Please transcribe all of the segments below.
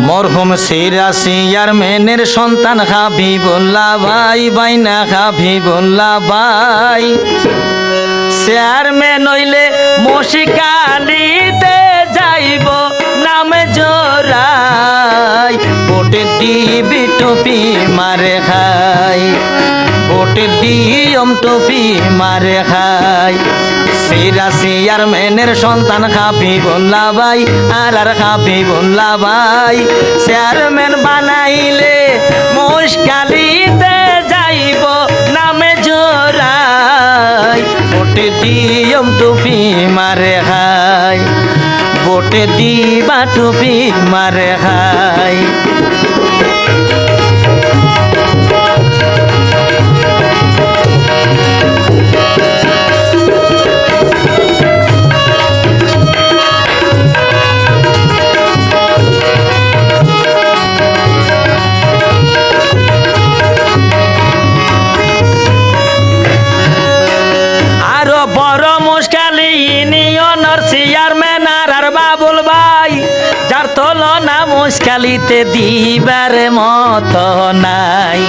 মরহুম সিরাসিয়ার মেনের সন্তান হাবিবুল্লাহ ভাই বাইনা হাবিবুল্লাহ ভাই চেয়ারম্যান হইলে মশিকালিতে যাইব নামে জোরাই ভোটে দিবি টুপি মারে খাই ভোটে দিয়ম টুপি মারে খাই সিরাসিয়ার মেনের সন্তান হাবিবুল্লাহ ভাই আর হাবিবুল্লাহ ভাই চেয়ারম্যান বানাইলে মশকালিতে যাইব নামে জোরাই ভোটে দিয়ম টুপি মারে খাই ভোটে দিবা টুপি মারে খাই বড় মুশকালি ইউনিয়নের চেয়ারম্যান আর বাবুল ভাই যার তুলনা মুশকালিতে দিবার মত নাই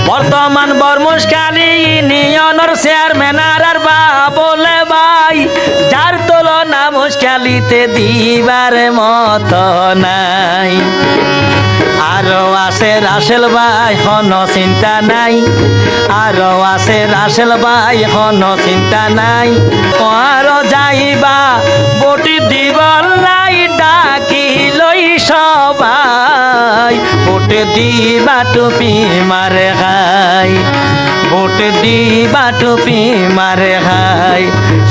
বর্তমান বড় মুশকালি ইউনিয়নের চেয়ারম্যান আর বাবুল ভাই যার তুলনা মুশকালিতে দিবার মত নাই আরো আছে রাসেল ভাই কোনো চিন্তা নাই আরো আছে রাসেল ভাই কোনো চিন্তা নাই আরো যাইবা বটি দিবলাই ডাকি লই সবাই ভোটে দিবা টুপি মারে খাই ভোটে দিবা টুপি মারে খাই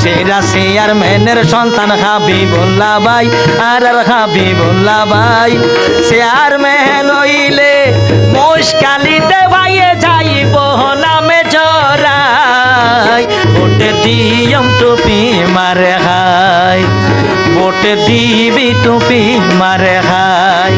সিরাসিয়ার মেনের সন্তান হাবিবুল্লাহ ভাই আর হাবিবুল্লাহ ভাই চেয়ারম্যান হইলে মুশকালিতে ভাইয়ে যাইব নামে জোরাই ভোটে দিয়ম টুপি মারে খাই ভোটে দিবি টুপি মারে খাই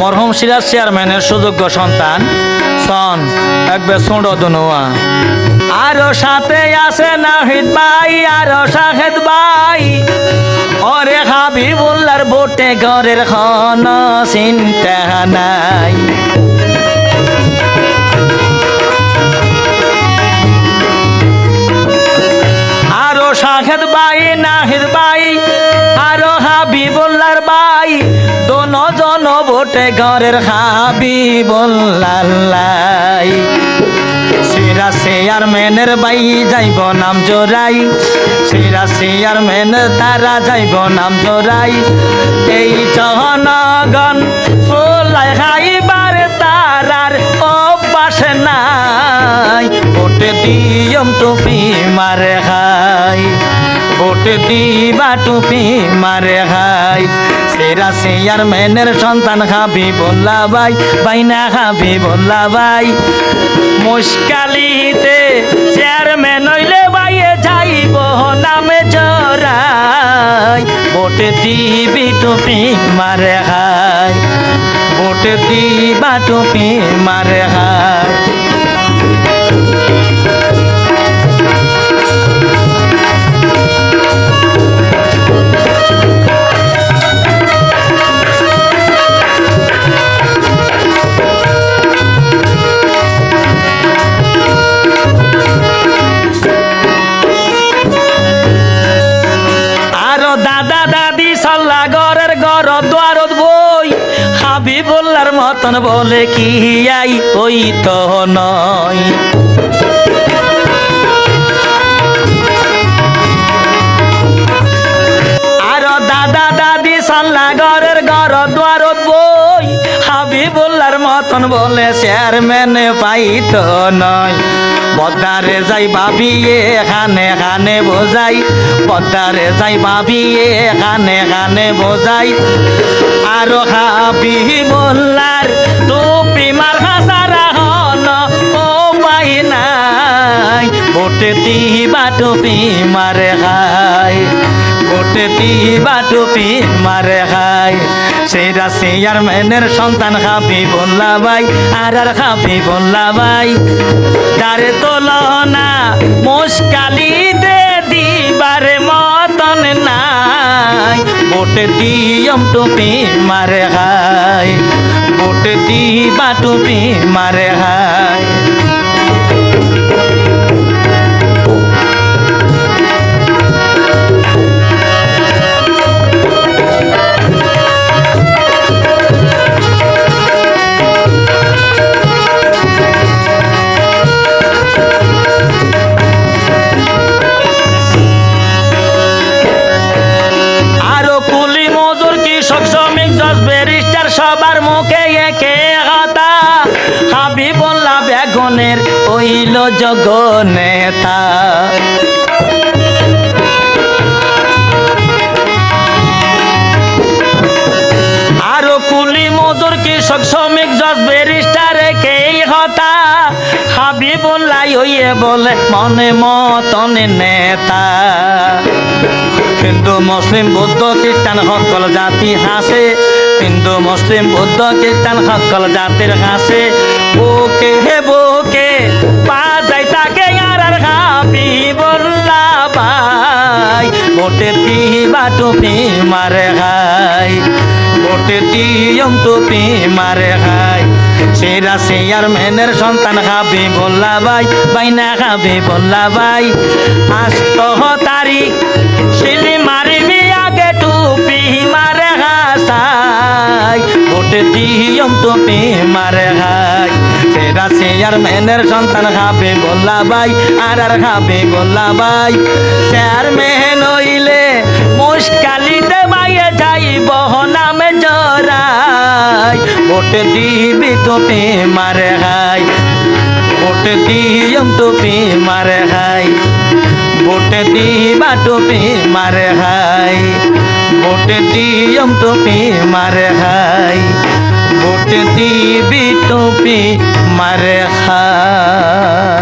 মরহুম সিরাজ চেয়ারম্যানের সুযোগ্য সন্তান সন একবার ছোট দনুয়া আরো সাথে আছে নাহিদ ভাই আরো শাহেদ ভাই ওরে হাবিবুল্লাহর ভোটে ঘরের খন চিন্তা নাই আরো শাহেদ ভাই নাহিদ ভাই আরো হাবিবুল্লাহর ভাই দোনো জন ভোটে ঘরের হাবিবুল্লাহ চেয়ারম্যানের বাই যাইব নাম জোরাই চেয়ারম্যান তারা যাইব নাম জোরাই এই জনগণ ফুলাই খাইবার তারার অভ্যাস নাই ভোটে দিয়ম টুপি মারে খাই ভোটে দিবা টুপি মারে খাই চেয়ারম্যানের সন্তান হাবিবুল্লাহ ভাই বাইনা হাবিবুল্লাহ ভাই মুশকালিতে চেয়ারম্যান হইলে ভাইয়ে যাইব নামে জোরাই ভোটে দিবি টুপি মারে খাই ভোটে দিবা টুপি মারে খাই দাদা দাদি সল্লা ঘরের ঘর দ্বারত বই হাবিবুল্লাহর মতন বলে কি আই ওই তো নয় আরো দাদা দাদি সল্লা ঘরের ঘর দ্বারত বই হাবিবুল্লাহর মতন বলে চেয়ারম্যান পাইতো নয় বদারে যাই ভাবিয়ে খানে খানে বোঝাই বদারে যাই ভাবিয়ে খানে খানে বোঝাই আরো হাবিবুল্লাহর টুপি মার হাসারা হন ভোটে দিবা টুপি মারে খাই ভোটে দিবা টুপি মারে খাই সেরা চেয়ারম্যানের সন্তান হাবিবুল্লাহ ভাই আর হাবিবুল্লাহ ভাই তারে তোলনা মুশকালি দে দিবারে মতন নাই ভোটে দিয়ম টুপি মারে খাই ভোটে দিবা টুপি মারে খাই সবার মুখে একে কথা হাবিবুল্লাহ বেগুনের হইল জগ নেতা আরো কুলি মজুর কৃষক শ্রমিক জজ ব্যারিস্টার একেই কথা হাবিবুল্লাহ হইয়ে বলে মনে মতন নেতা হিন্দু মুসলিম বৌদ্ধ খ্রিস্টান সকল জাতি হাসে হিন্দু মুসলিম বৌদ্ধ খ্রিস্টান সকল জাতির হাসে বুকে হে বুকে পা যায় তাকে আর হাবিবুল্লাহ ভাই ভোটে দিবা টুপি মারে খাই ভোটে দিয়ম টুপি মারে খাই সেরা চেয়ারম্যানের সন্তান হাবিবুল্লাহ ভাই বাইনা হাবিবুল্লাহ ভাই 8 তারিখ শিলি মারিবি আগে টুপি মারে হাসাই ভোটে দিয়ম টুপি মারে খাই সেরা চেয়ারম্যানের সন্তান হাবিবুল্লাহ ভাই আর হাবিবুল্লাহ ভাই চেয়ারম্যান হইলে মুশকালিতে বাইয়ে যাইব নামে জড়াই ভোটে দিবি টুপি মারে খাই ভোটে দিয়ম টুপি মারে খাই ভোটে দিবা টুপি মারে খাই ভোটে দিয়ম টুপি মারে খাই ভোটে দিবি টুপি মারে খাই